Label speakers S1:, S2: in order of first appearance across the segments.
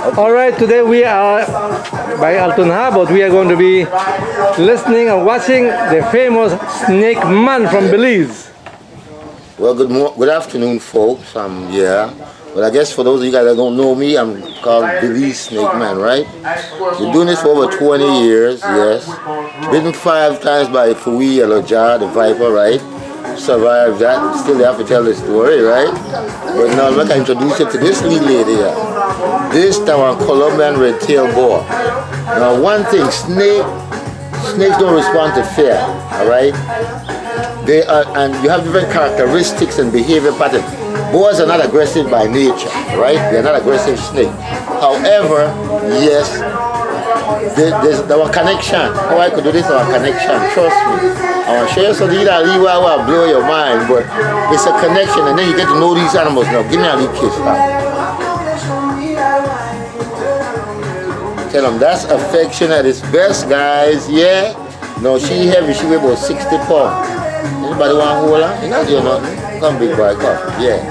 S1: All right, today we are by Alton Harbor. We are going to be listening and watching the famous snake man from Belize.
S2: Well, good afternoon, folks. I'm here. Well, I guess for those of you guys that don't know me, I'm called Belize Snake Man, right? Been doing this for over 20 years, yes. Bitten 5 times by Fui Yellow Jar, the viper, right? Survived that. Still have to tell the story, right? But now I'm going to introduce you to this little lady here. This time on Columbian Red Tail Boa. Now, one thing, snakes don't respond to fear, all right? They are, and you have different characteristics and behavior patterns. Boas are not aggressive by nature, right? They're not aggressive snake. However, yes, there's our connection. How I could do this, our connection. Trust me. I want to share something that will blow your mind, but it's a connection, and then you get to know these animals. Now, give me a little kiss. Tell them that's affection at its best, guys. Yeah. No, she heavy. She weigh about 60 pounds. Anybody want to hold her? You not doing nothing. Come, big boy, come. Yeah.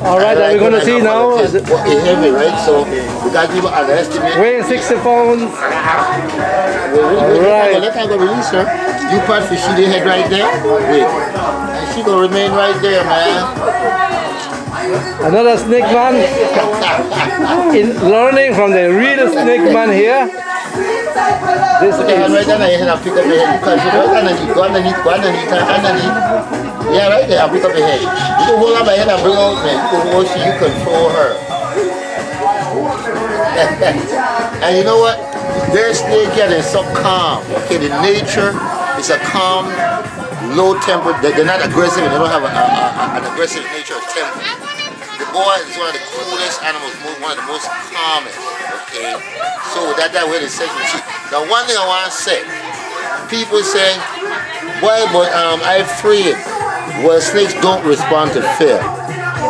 S1: All right, are we going to see now?
S2: It's heavy, right? So we got people underestimate.
S1: Weighing 60 pounds.
S2: Right. Let her go release her. You part for she the head right there. Wait. And she gonna remain right there, man.
S1: Another snake man in learning from the real snake man here. This is
S2: right there, you have to pick up your head. Go underneath. Yeah, right there, I'll pick up your head. You can hold on my head and bring out, man. You can hold she, you control her. And you know what? Their snake here is so calm. Okay, the nature is a calm, low temper. They're not aggressive and they don't have an aggressive nature or temper. The boa is one of the coolest animals, one of the most calmest. Okay, so that way the section cheap. Now one thing I want to say, people say, boy, but I'm afraid. Well, snakes don't respond to fear.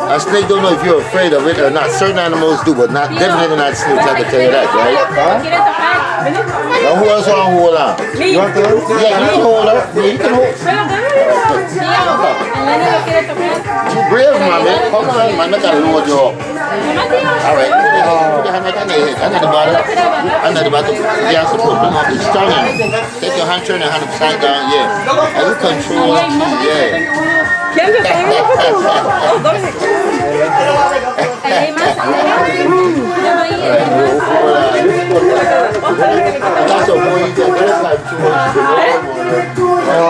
S2: A snake don't know if you're afraid of it or not. Certain animals do, but definitely not snakes. I can tell you that, right? Now who else want to hold on? You want to hold her? Yeah, you can hold her. Yeah, you can hold her. You brave, mommy. Come on, man. Make a load you up. Alright. Put your hand right on your head. Under the bottom. Under the bottom. You have to put them up. It's strong enough. Take your hand, turn your hand upside down. Yeah. And you control it. Yeah.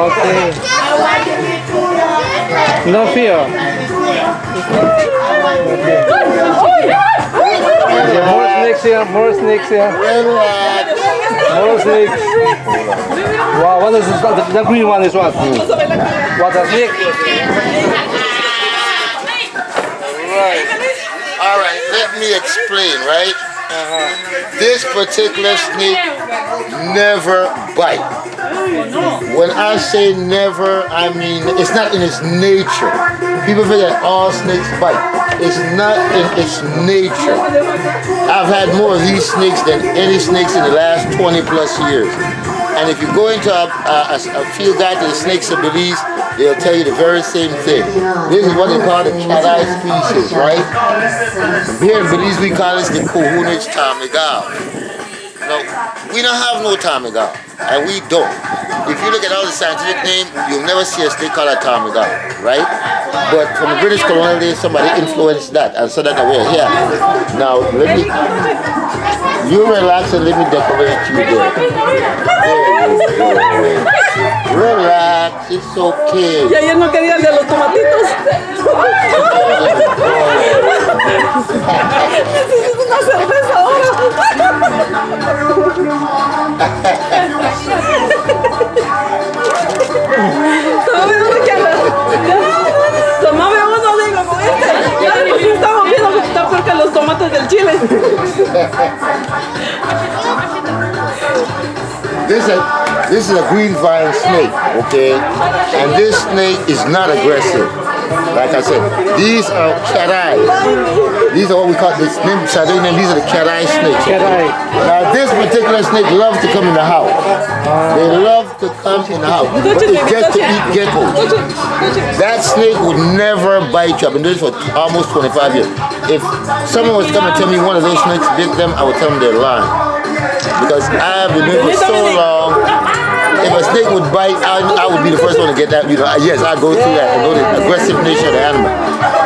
S1: okay. No fear. More snakes here, more snakes here. More snakes. Wow, what is this? The green one is what? What a snake?
S2: Alright, let me explain, right? This particular snake never bite. When I say never, I mean it's not in its nature. People think that all snakes bite. It's not in its nature. I've had more of these snakes than any snakes in the last 20 plus years. And if you go into a field guide to the snakes of Belize, they'll tell you the very same thing. This is what they call the cat-eye species, right? Here in Belize, we call this the Kohunich Tamigal. No, we don't have no Tamigal, and we don't. If you look at all the scientific name, you'll never see a snake called a Tamigal, right? But from the British colonial days, somebody influenced that, and so that we're here. Now, let me... You relax and let me decorate you there. Relax, it's okay.
S3: Y ayer no quería el de los tomatitos. Necesito una cerveza ahora. Tomame uno, digo, con este. Ya estamos viendo que está cerca los tomates del Chile.
S2: This is a green vine snake, okay? And this snake is not aggressive. Like I said, these are cat-eye. These are what we call this name. These are the cat-eye snakes.
S1: Cat-eye.
S2: Now this particular snake loves to come in the house. They love love to come in the house, but it's just to eat geckos. That snake would never bite you. I've been doing this for almost 25 years. If someone was coming to tell me one of those snakes bit them, I would tell them they're lying. Because I've been doing it for so long. If a snake would bite, I would be the first one to get that. You know, yes, I go through that. I know the aggressive nature of the animal.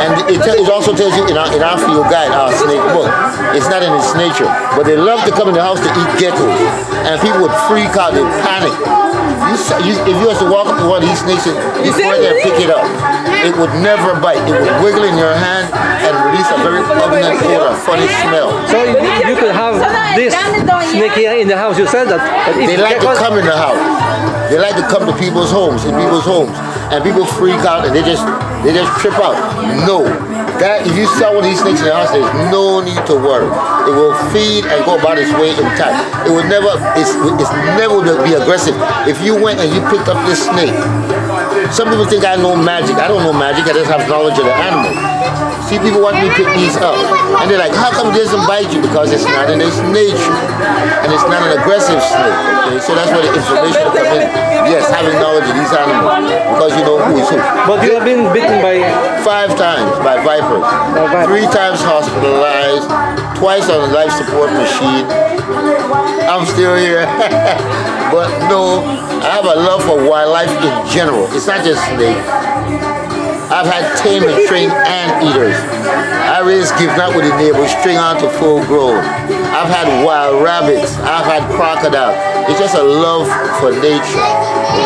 S2: And it also tells you in our field guide, our snake book, it's not in its nature. But they love to come in the house to eat geckos. And people would freak out, they'd panic. If you was to walk up to one of these snakes and you go right there and pick it up, it would never bite. It would wiggle in your hand and release a very pungent odor, a funny smell.
S1: So you could have this snake here in the house. You said that. But if
S2: They like to come in the house. They like to come to people's homes, and people freak out and they just trip out. No, that if you saw one of these snakes in the house, there's no need to worry. It will feed and go about its way intact. It's never be aggressive. If you went and you picked up this snake, some people think I know magic. I don't know magic. I just have knowledge of the animal. See, people want me to pick these up, and they're like, "How come it doesn't bite you?" Because it's not in its nature, and it's not an aggressive snake. Okay, so that's where the information will come in. Yes, having knowledge of these animals, because you know who is who.
S1: But you have been bitten by
S2: 5 times by vipers, 3 times hospitalized, twice on a life support machine. I'm still here, but no, I have a love for wildlife in general. It's not just snakes. I've had tame and trained anteaters. I raised give not with the neighbors, string on to full grown. I've had wild rabbits. I've had crocodiles. It's just a love for nature.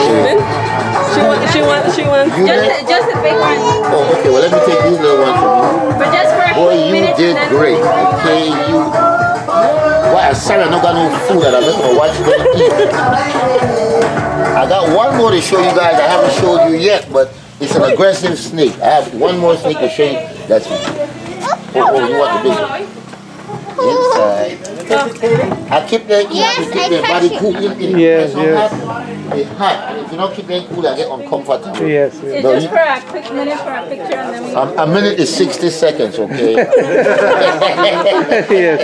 S2: Okay.
S3: She wants.
S4: Just a big one.
S2: Oh, okay. Well, let me take these little ones from you.
S4: But just for a
S2: Boy,
S4: few
S2: you
S4: minutes
S2: did
S4: and then-
S2: great. Okay, you. Why? Sorry, I don't got no food that I'm not gonna watch them eat. I got one more to show you guys. I haven't showed you yet, but it's an aggressive snake. I have one more snake to show you. That's it. Oh, you want the big one? Inside. I keep them.
S4: Yes,
S2: keep
S4: I
S2: their
S4: touch
S2: body
S4: it.
S2: cool.
S1: Yes, yes.
S2: It's hot. And if you don't keep them cool, I get uncomfortable.
S1: yes.
S4: It's
S2: No,
S4: just
S2: you-
S4: for a quick minute for a picture and then we
S2: A minute is 60 seconds, okay?
S1: yes.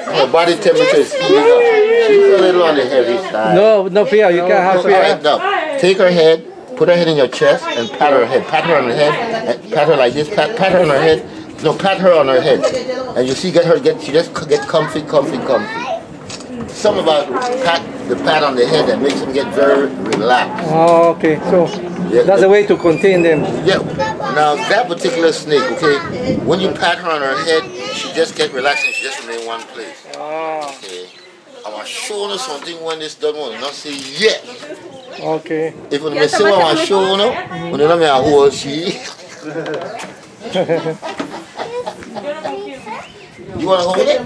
S2: Her body temperature is heating up. She's a little on the heavy side.
S1: No fear. You can't have
S2: All right,
S1: fear.
S2: now take her head, put her head in your chest, and pat her head. Pat her on her head, and pat her like this. Pat her on her head. No, pat her on her head, and you see, she just get comfy. Something about the pat on the head that makes them get very relaxed.
S1: Oh, okay. So
S2: Yeah.
S1: that's a way to contain them.
S2: Yeah. Now that particular snake, okay, when you pat her on her head, she just get relaxed and she just remain in one place.
S1: Oh,
S2: Okay. I want to show you something when this done one, not say yet.
S1: okay.
S2: If you may say what I want to show you, when you know me, I hold she. You want to hold it?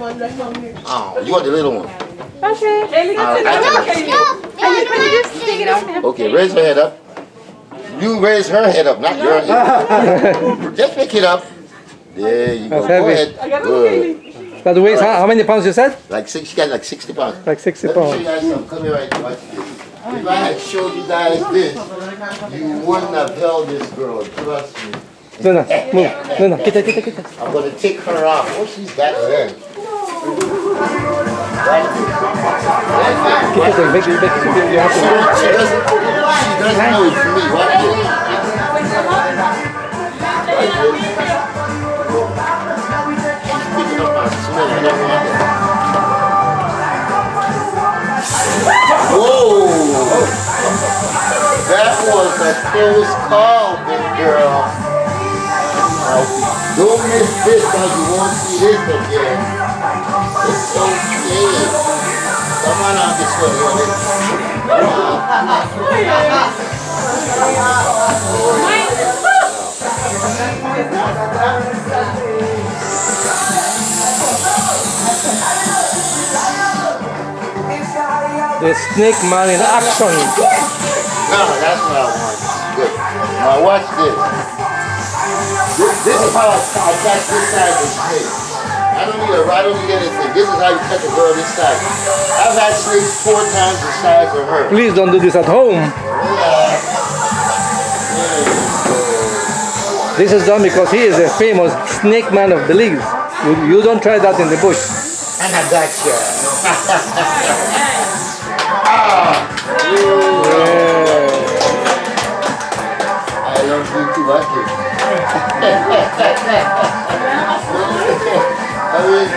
S2: Oh, you want the little one?
S4: Okay.
S2: Okay, raise her head up. You raise her head up, not your head. Just pick it up. There you go.
S1: That's
S2: Go
S1: heavy.
S2: ahead. Good.
S1: That weighs how many pounds you said?
S2: Like she got like 60 pounds.
S1: Like 60
S2: Let me show
S1: pounds.
S2: you guys something. Come here right now. Watch this. If I had showed you guys this, you wouldn't have held this girl. Trust me.
S1: Luna, move. Luna, kita.
S2: I'm gonna take her off. Oh, she's got legs.
S1: Kita to make it. You have to.
S2: She doesn't know it's me. Watch this. She's picking up my smell. I don't want it. Whoa! That was a close call, big girl. Don't miss this because you won't see this again. It's okay. Come on out this way, honey.
S1: The snake man in action.
S2: No, that's what I want. Good. Now watch this. This is how I catch this side of the snake. I don't need anything. This is how you catch a girl this size. I've had snakes 4 times the size of her.
S1: Please don't do this at home. This is done because he is a famous snake man of Belize. You don't try that in the bush.
S2: And I got you. I love you too, I think. I mean,